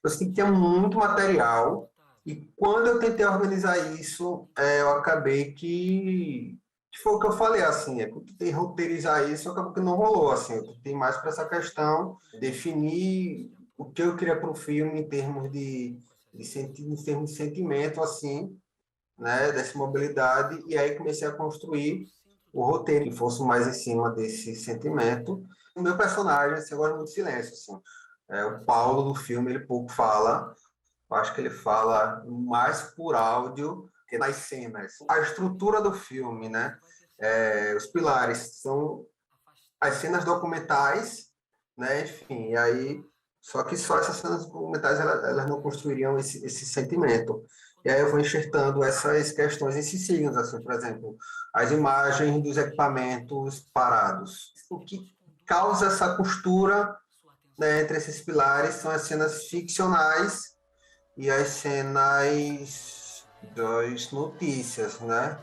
Speaker 5: Eu senti que tinha muito material, e quando eu tentei organizar isso, eu acabei que foi o que eu falei, assim, eu tentei roteirizar isso, acabou que não rolou, assim, eu tentei mais para essa questão, definir o que eu queria para o filme em termos de sentimento, assim, né, dessa mobilidade, e aí comecei a construir o roteiro que fosse mais em cima desse sentimento. O meu personagem, assim, eu gosto muito de silêncio, assim. O Paulo do filme, ele pouco fala, eu acho que ele fala mais por áudio que nas cenas. A estrutura do filme, né? Os pilares são as cenas documentais, né? Enfim, e aí, só que só essas cenas documentais elas não construiriam esse sentimento. E aí eu vou enxertando essas questões, esses signos, assim, por exemplo, as imagens dos equipamentos parados. O que causa essa costura, né, entre esses pilares são as cenas ficcionais e as cenas das notícias, né?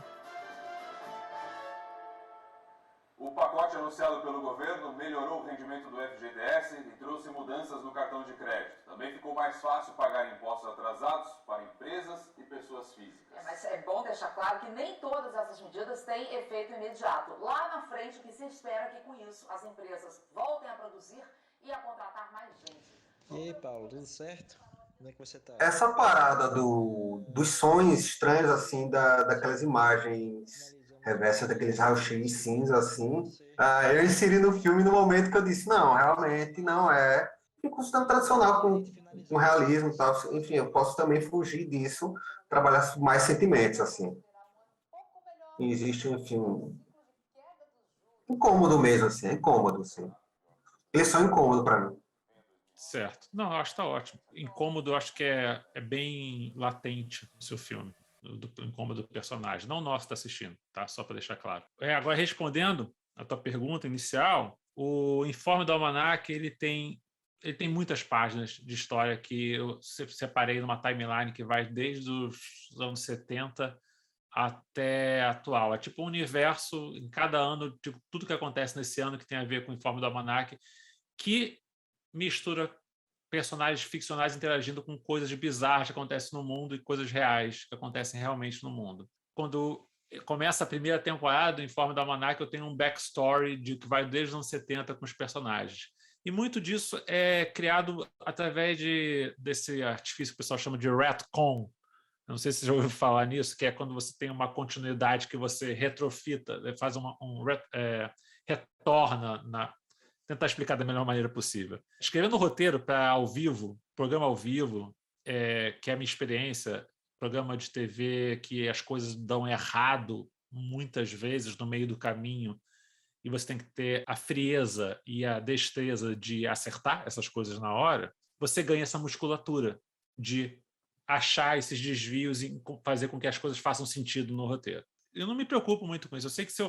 Speaker 10: O pacote anunciado pelo governo melhorou o rendimento do FGTS e trouxe mudanças no cartão de crédito. Também ficou mais fácil pagar impostos atrasados para empresas e pessoas físicas.
Speaker 3: Mas é bom deixar claro que nem todas essas medidas têm efeito imediato. Lá na frente, o que se espera é que com isso as empresas voltem a produzir e a contratar mais gente.
Speaker 22: E aí, Paulo, tudo certo? Como é que você tá?
Speaker 5: Essa parada dos sonhos estranhos, assim, daquelas imagens reversas, daqueles raios-x cinza, assim, eu inseri no filme no momento que eu disse, não, realmente não é. E considerando tradicional com realismo e tal, enfim, eu posso também fugir disso, trabalhar mais sentimentos, assim. E existe, enfim, incômodo mesmo, assim, incômodo, assim. Eles são incômodos para mim.
Speaker 6: Certo. Não, eu acho que tá ótimo. Incômodo, eu acho que é bem latente no seu filme, do incômodo do personagem. Não o nosso está assistindo, tá? Só para deixar claro. Agora, respondendo a tua pergunta inicial, o Informe do Almanaque, ele tem muitas páginas de história que eu separei numa timeline que vai desde os anos 70 até atual. É tipo um universo, em cada ano, tipo, tudo que acontece nesse ano que tem a ver com o Informe do Almanaque, que mistura personagens ficcionais interagindo com coisas bizarras que acontecem no mundo e coisas reais que acontecem realmente no mundo. Quando começa a primeira temporada, do Informe do Almanaque, eu tenho um backstory que vai desde os anos 70 com os personagens. E muito disso é criado através desse artifício que o pessoal chama de retcon. Eu não sei se você já ouviu falar nisso, que é quando você tem uma continuidade que você retrofita, faz retorna tentar explicar da melhor maneira possível. Escrevendo o roteiro para ao vivo, programa ao vivo, que é a minha experiência, programa de TV que as coisas dão errado muitas vezes no meio do caminho, e você tem que ter a frieza e a destreza de acertar essas coisas na hora, você ganha essa musculatura de achar esses desvios e fazer com que as coisas façam sentido no roteiro. Eu não me preocupo muito com isso. Eu sei que se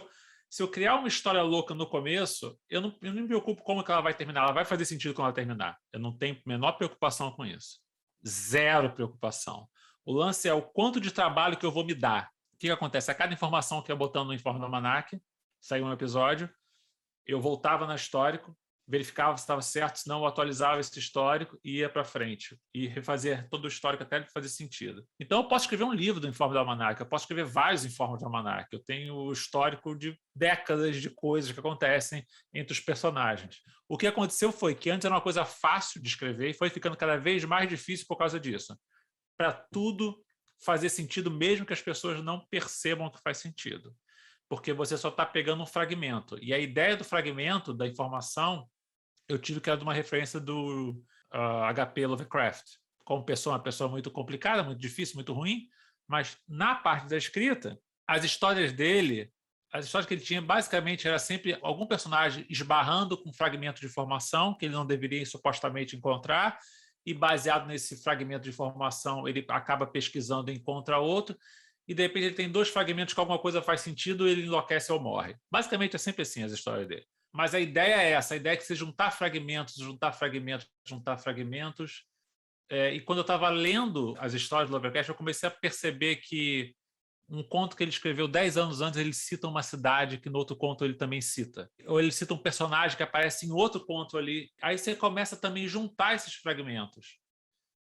Speaker 6: eu criar uma história louca no começo, eu não me preocupo como que ela vai terminar. Ela vai fazer sentido quando ela terminar. Eu não tenho a menor preocupação com isso. Zero preocupação. O lance é o quanto de trabalho que eu vou me dar. O que acontece? A cada informação que eu ia botando no Informe do Almanac, saiu um episódio, eu voltava no histórico, verificava se estava certo, se não, eu atualizava esse histórico e ia para frente. E refazer todo o histórico até ele fazer sentido. Então, eu posso escrever um livro do Informe do Almanac, eu posso escrever vários informes do Almanac. Eu tenho o histórico de décadas de coisas que acontecem entre os personagens. O que aconteceu foi que antes era uma coisa fácil de escrever e foi ficando cada vez mais difícil por causa disso. Para tudo fazer sentido, mesmo que as pessoas não percebam que faz sentido. Porque você só está pegando um fragmento. E a ideia do fragmento, da informação, eu tive que era de uma referência do H.P. Lovecraft. Como uma pessoa muito complicada, muito difícil, muito ruim, mas na parte da escrita, as histórias que ele tinha, basicamente, era sempre algum personagem esbarrando com um fragmento de informação que ele não deveria supostamente encontrar, e baseado nesse fragmento de informação, ele acaba pesquisando e encontra outro, e de repente ele tem 2 fragmentos que alguma coisa faz sentido, ele enlouquece ou morre. Basicamente é sempre assim as histórias dele. Mas a ideia é essa, a ideia é que você juntar fragmentos. E quando eu estava lendo as histórias do Lovecraft, eu comecei a perceber que um conto que ele escreveu 10 anos antes, ele cita uma cidade que no outro conto ele também cita. Ou ele cita um personagem que aparece em outro conto ali. Aí você começa também a juntar esses fragmentos.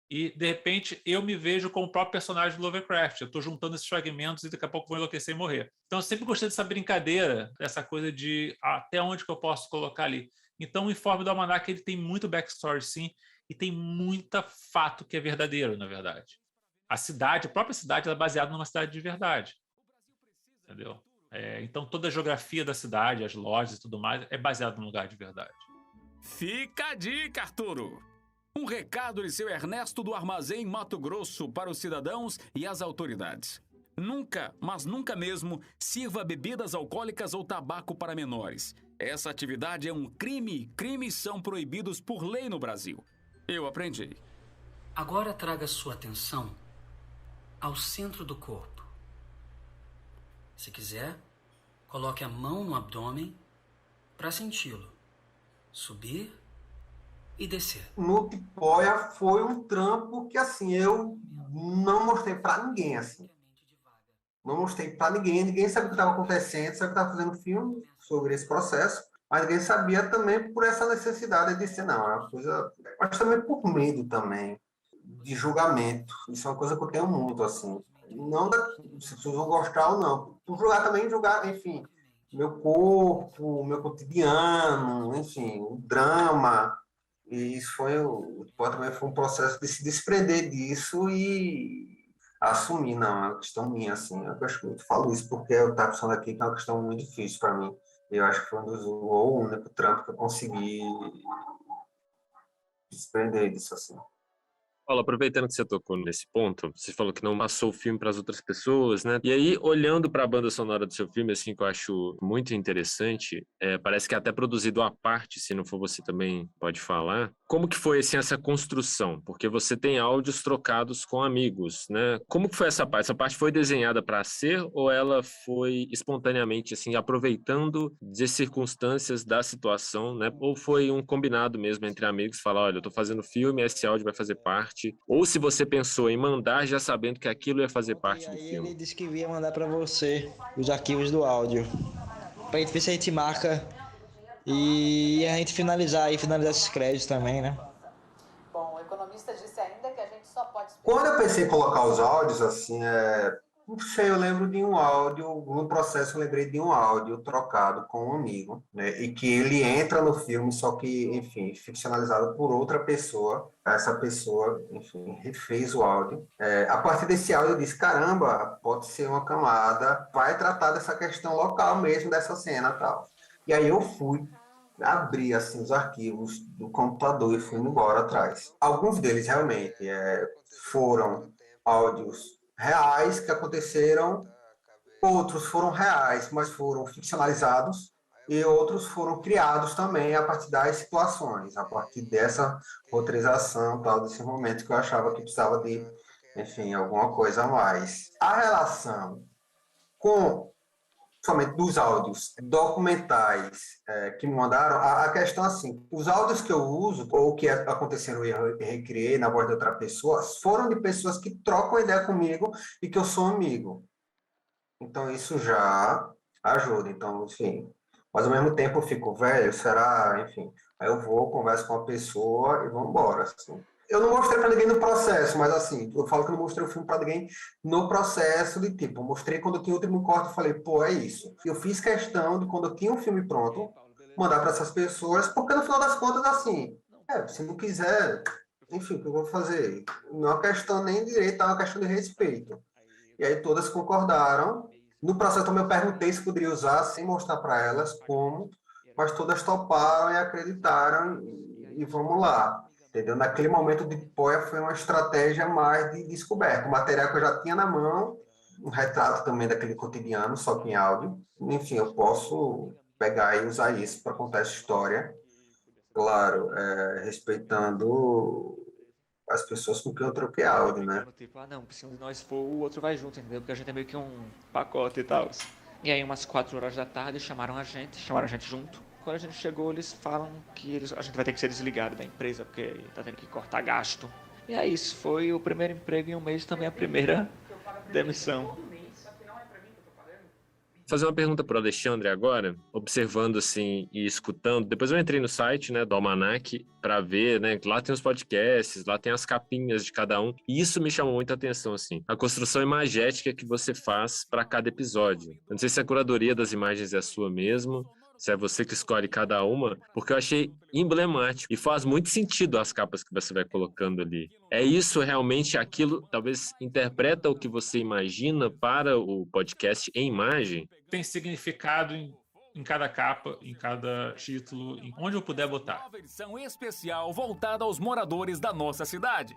Speaker 6: E, de repente, eu me vejo como o próprio personagem do Lovecraft. Eu estou juntando esses fragmentos e daqui a pouco vou enlouquecer e morrer. Então, eu sempre gostei dessa brincadeira, dessa coisa de até onde que eu posso colocar ali. Então, o Informe do Almanac, ele tem muito backstory, sim, e tem muita fato que é verdadeiro, na verdade. A própria cidade, ela é baseada numa cidade de verdade. Entendeu? Então, toda a geografia da cidade, as lojas e tudo mais, é baseada num lugar de verdade.
Speaker 13: Fica a dica, Arturo! Um recado de seu Ernesto do Armazém Mato Grosso para os cidadãos e as autoridades. Nunca, mas nunca mesmo, sirva bebidas alcoólicas ou tabaco para menores. Essa atividade é um crime. Crimes são proibidos por lei no Brasil. Eu aprendi.
Speaker 9: Agora traga sua atenção ao centro do corpo. Se quiser, coloque a mão no abdômen para senti-lo. Subir e descer.
Speaker 5: No Tipóia foi um trampo que, assim, eu não mostrei para ninguém, assim. Não mostrei para ninguém. Ninguém sabia o que estava acontecendo, sabia que estava fazendo filme sobre esse processo, mas ninguém sabia também por essa necessidade de ser, não, é uma coisa... Mas também por medo também, de julgamento. Isso é uma coisa que eu tenho muito, assim. Não se as pessoas vão gostar ou não. Por julgar, enfim, meu corpo, meu cotidiano, enfim, o drama... E isso também foi um processo de se desprender disso e assumir, não, é uma questão minha, assim. Eu acho que eu falo isso porque eu estava pensando aqui que é uma questão muito difícil para mim. Eu acho que foi o único trampo que eu consegui desprender disso, assim.
Speaker 4: Paulo, aproveitando que você tocou nesse ponto, você falou que não passou o filme para as outras pessoas, né? E aí, olhando para a banda sonora do seu filme, assim, que eu acho muito interessante, parece que é até produzido à parte, se não for você também pode falar. Como que foi, assim, essa construção? Porque você tem áudios trocados com amigos, né? Como que foi essa parte? Essa parte foi desenhada para ser ou ela foi espontaneamente, assim, aproveitando de circunstâncias da situação, né? Ou foi um combinado mesmo entre amigos, falar, olha, eu tô fazendo filme, esse áudio vai fazer parte. Ou se você pensou em mandar já sabendo que aquilo ia fazer parte do filme.
Speaker 22: Ele disse que ia mandar para você os arquivos do áudio, pra gente ver se a gente marca e a gente finalizar esses créditos também, né?
Speaker 3: Bom, o economista disse ainda que a gente só pode...
Speaker 5: Quando eu pensei em colocar os áudios, assim, não sei, eu lembro de um áudio, no processo eu lembrei de um áudio trocado com um amigo, né, e que ele entra no filme, só que, enfim, ficcionalizado por outra pessoa. Essa pessoa, enfim, refez o áudio. A partir desse áudio eu disse, caramba, pode ser uma camada, vai tratar dessa questão local mesmo, dessa cena e tal. E aí eu fui abri assim, os arquivos do computador e fui embora atrás. Alguns deles realmente foram áudios reais que aconteceram, outros foram reais, mas foram ficcionalizados, e outros foram criados também a partir das situações, a partir dessa roteirização, tal, desse momento que eu achava que precisava de, enfim, alguma coisa a mais. A relação com somente dos áudios documentais que me mandaram, a questão assim, os áudios que eu uso, ou que aconteceram e eu recriei na voz de outra pessoa, foram de pessoas que trocam ideia comigo e que eu sou amigo. Então isso já ajuda, então, enfim. Mas ao mesmo tempo eu fico, velho, será, enfim. Aí eu vou, converso com a pessoa e vamos embora, assim. Eu não mostrei para ninguém no processo, mas assim, eu falo que eu não mostrei o filme para ninguém no processo de tipo, eu mostrei quando eu tinha o último corte e falei, pô, é isso. Eu fiz questão de quando eu tinha um filme pronto, mandar para essas pessoas, porque no final das contas, assim, se não quiser, enfim, o que eu vou fazer? Não é uma questão nem de direito, é uma questão de respeito. E aí todas concordaram. No processo também eu perguntei se poderia usar, sem mostrar para elas como, mas todas toparam e acreditaram e vamos lá. Entendeu? Naquele momento de Poia foi uma estratégia mais de descoberta. O material que eu já tinha na mão, um retrato também daquele cotidiano, só que em áudio. Enfim, eu posso pegar e usar isso para contar essa história. Claro, respeitando as pessoas com quem eu troquei áudio, né?
Speaker 1: Tipo, não, se um de nós for, o outro vai junto, entendeu? Porque a gente é meio que um pacote e tal. E aí, umas 4 horas da tarde, chamaram a gente junto. Quando a gente chegou, eles falam que a gente vai ter que ser desligado da empresa, porque tá tendo que cortar gasto. E é isso, foi o primeiro emprego em um mês, também a primeira demissão.
Speaker 4: Fazer uma pergunta para o Alexandre agora, observando assim e escutando. Depois eu entrei no site, né, do Almanac para ver, né, lá tem os podcasts, lá tem as capinhas de cada um. E isso me chamou muita atenção, assim. A construção imagética que você faz para cada episódio. Eu não sei se a curadoria das imagens é a sua mesmo, se é você que escolhe cada uma, porque eu achei emblemático e faz muito sentido as capas que você vai colocando ali. É isso realmente aquilo, talvez interpreta o que você imagina para o podcast em imagem?
Speaker 6: Tem significado em cada capa, em cada título, em onde eu puder botar.
Speaker 13: Uma versão especial voltada aos moradores da nossa cidade.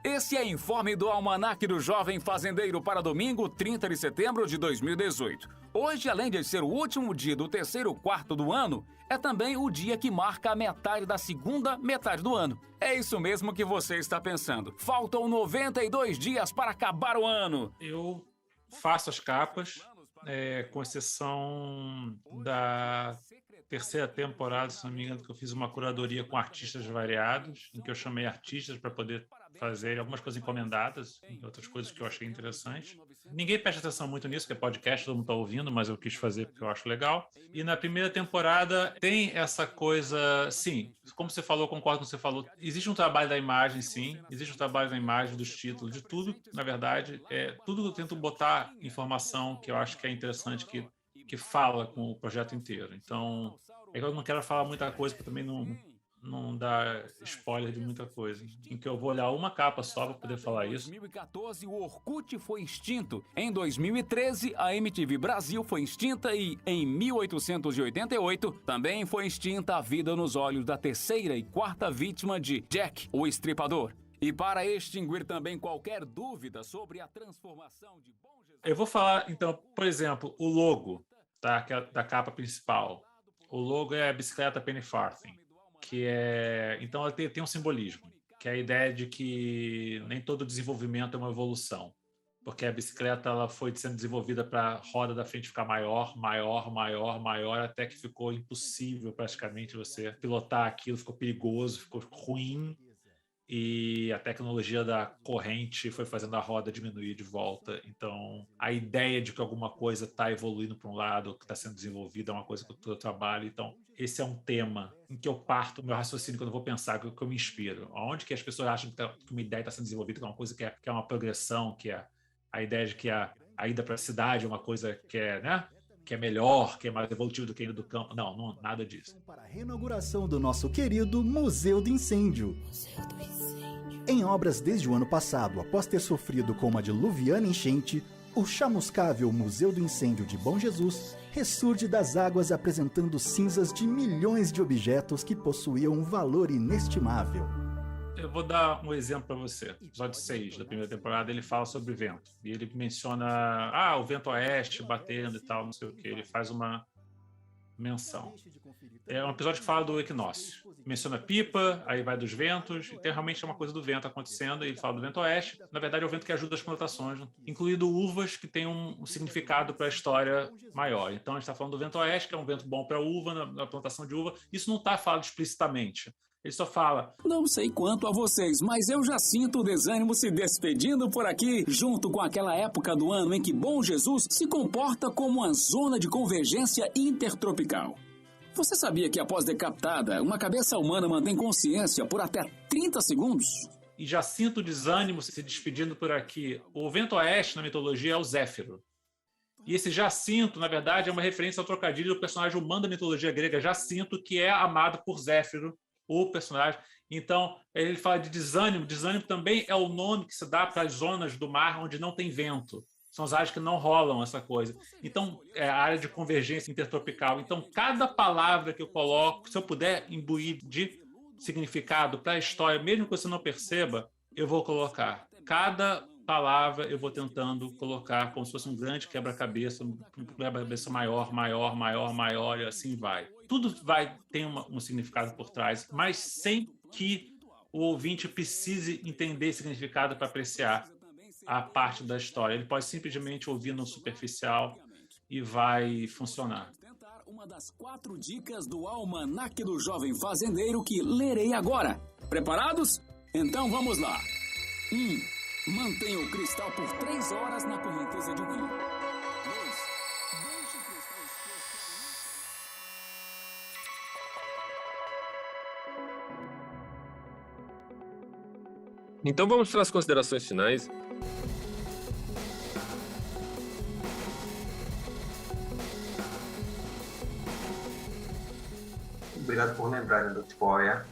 Speaker 13: Esse é o informe do Almanac do Jovem Fazendeiro para domingo, 30 de setembro de 2018. Hoje, além de ser o último dia do terceiro quarto do ano, é também o dia que marca a metade da segunda metade do ano. É isso mesmo que você está pensando. Faltam 92 dias para acabar o ano.
Speaker 6: Eu faço as capas, com exceção da terceira temporada, se não me engano, que eu fiz uma curadoria com artistas variados, em que eu chamei artistas para poder fazer algumas coisas encomendadas, outras coisas que eu achei interessantes. Ninguém presta atenção muito nisso, que é podcast, todo mundo está ouvindo, mas eu quis fazer porque eu acho legal. E na primeira temporada tem essa coisa, sim, como você falou, concordo com o que você falou, existe um trabalho da imagem, sim, existe um trabalho da imagem, dos títulos, de tudo, na verdade, tudo eu tento botar informação que eu acho que é interessante, que fala com o projeto inteiro. Então, eu não quero falar muita coisa, porque também não dar spoiler de muita coisa. Em que eu vou olhar uma capa só para poder falar isso.
Speaker 13: Em 2014, o Orkut foi extinto. Em 2013, a MTV Brasil foi extinta e, em 1888, também foi extinta a vida nos olhos da terceira e quarta vítima de Jack, o Estripador. E para extinguir também qualquer dúvida sobre a transformação de Bom Jesus...
Speaker 6: Eu vou falar, então, por exemplo, o logo da capa principal. O logo é a bicicleta Penny Farthing, que então ela tem um simbolismo, que é a ideia de que nem todo desenvolvimento é uma evolução, porque a bicicleta ela foi sendo desenvolvida para a roda da frente ficar maior, até que ficou impossível praticamente você pilotar aquilo, ficou perigoso, ficou ruim, e a tecnologia da corrente foi fazendo a roda diminuir de volta. Então, a ideia de que alguma coisa está evoluindo para um lado, que está sendo desenvolvida, é uma coisa que eu trabalho. Então, esse é um tema em que eu parto o meu raciocínio quando eu vou pensar, que eu me inspiro. Onde que as pessoas acham que uma ideia está sendo desenvolvida, que é uma coisa que é uma progressão, que é a ideia de que a ida para a cidade é uma coisa que é melhor, que é mais evolutiva do que a ida do campo. Não, nada disso.
Speaker 2: Para a reinauguração do nosso querido Museu do Incêndio. Em obras desde o ano passado, após ter sofrido com uma diluviana enchente, O chamuscável Museu do Incêndio de Bom Jesus ressurge das águas apresentando cinzas de milhões de objetos que possuíam um valor inestimável.
Speaker 6: Eu vou dar um exemplo para você. Episódio 6 da primeira temporada, ele fala sobre vento. E ele menciona, o vento oeste batendo e tal, não sei o que. Ele faz uma menção. É um episódio que fala do equinócio. Menciona pipa, aí vai dos ventos, então realmente é uma coisa do vento acontecendo, e ele fala do vento oeste. Na verdade, é o vento que ajuda as plantações, incluindo uvas, que tem um significado para a história maior. Então, a gente está falando do vento oeste, que é um vento bom para uva, na plantação de uva. Isso não está falado explicitamente. Ele só fala...
Speaker 13: Não sei quanto a vocês, mas eu já sinto o desânimo se despedindo por aqui, junto com aquela época do ano em que Bom Jesus se comporta como uma zona de convergência intertropical. Você sabia que após decapitada, uma cabeça humana mantém consciência por até 30 segundos?
Speaker 6: E já sinto o desânimo se despedindo por aqui. O vento oeste, na mitologia, é o Zéfiro. E esse Jacinto, na verdade, é uma referência ao trocadilho do personagem humano da mitologia grega, Jacinto, que é amado por Zéfiro, o personagem. Então, ele fala de desânimo. Desânimo também é o nome que se dá para as zonas do mar onde não tem vento. São as áreas que não rolam essa coisa. Então, é a área de convergência intertropical. Então, cada palavra que eu coloco, se eu puder imbuir de significado para a história, mesmo que você não perceba, eu vou colocar. Cada palavra eu vou tentando colocar como se fosse um grande quebra-cabeça, um quebra-cabeça maior, e assim vai. Tudo vai ter um significado por trás, mas sem que o ouvinte precise entender esse significado para apreciar a parte da história. Ele pode simplesmente ouvir no superficial e vai funcionar.
Speaker 13: Uma das 4 dicas do Almanaque do Jovem Fazendeiro que lerei agora. Preparados? Então vamos lá. 1. Mantenha o cristal por 3 horas na correnteza de um rio. 2. Deixe o cristal
Speaker 4: Então vamos para as considerações finais.
Speaker 5: Obrigado por lembrarem do Tipoia.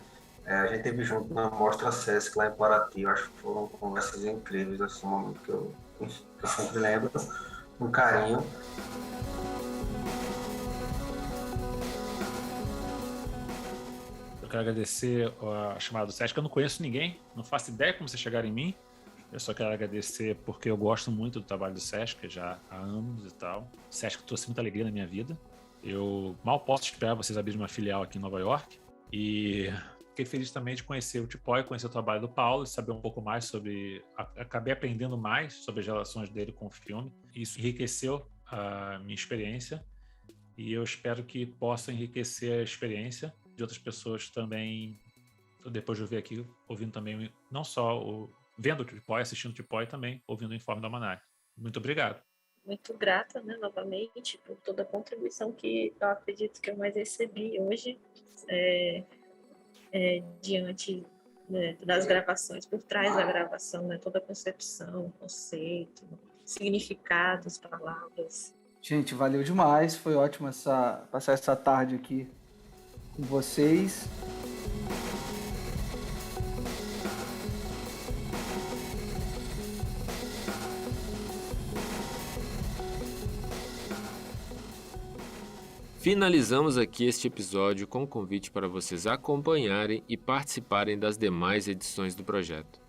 Speaker 5: A gente teve junto na Mostra Sesc lá em Paraty. Eu acho que foram conversas incríveis, esse momento que eu sempre lembro, com carinho.
Speaker 6: Eu quero agradecer a chamada do Sesc. Eu não conheço ninguém, não faço ideia como vocês chegaram em mim. Eu só quero agradecer porque eu gosto muito do trabalho do Sesc, já há anos e tal. O Sesc trouxe muita alegria na minha vida. Eu mal posso esperar vocês abrirem uma filial aqui em Nova York. E fiquei feliz também de conhecer o Tipoia, conhecer o trabalho do Paulo, saber um pouco mais sobre... Acabei aprendendo mais sobre as relações dele com o filme. Isso enriqueceu a minha experiência. E eu espero que possa enriquecer a experiência de outras pessoas também, depois de eu ver aqui, ouvindo também, não só vendo o Tipoia, assistindo o Tipoia, também ouvindo o Informe do Almanac. Muito obrigado.
Speaker 7: Muito grata, né, novamente, por toda a contribuição que eu acredito que eu mais recebi hoje, diante, né, das gravações, por trás da gravação, né, toda a concepção, conceito, significados, palavras.
Speaker 8: Gente, valeu demais, foi ótimo passar essa tarde aqui com vocês.
Speaker 4: Finalizamos aqui este episódio com um convite para vocês acompanharem e participarem das demais edições do projeto.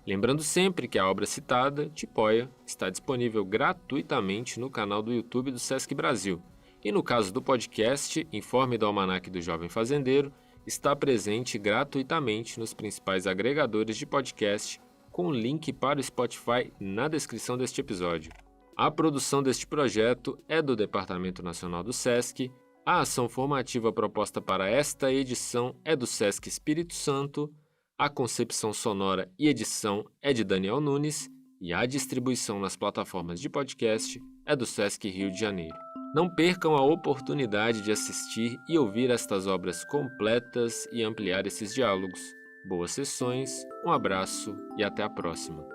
Speaker 4: Lembrando sempre que a obra citada, Tipoia, está disponível gratuitamente no canal do YouTube do Sesc Brasil. E no caso do podcast, Informe do Almanaque do Jovem Fazendeiro, está presente gratuitamente nos principais agregadores de podcast, com link para o Spotify na descrição deste episódio. A produção deste projeto é do Departamento Nacional do Sesc. A ação formativa proposta para esta edição é do Sesc Espírito Santo, a concepção sonora e edição é de Daniel Nunes e a distribuição nas plataformas de podcast é do Sesc Rio de Janeiro. Não percam a oportunidade de assistir e ouvir estas obras completas e ampliar esses diálogos. Boas sessões, um abraço e até a próxima.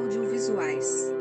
Speaker 11: audiovisuais.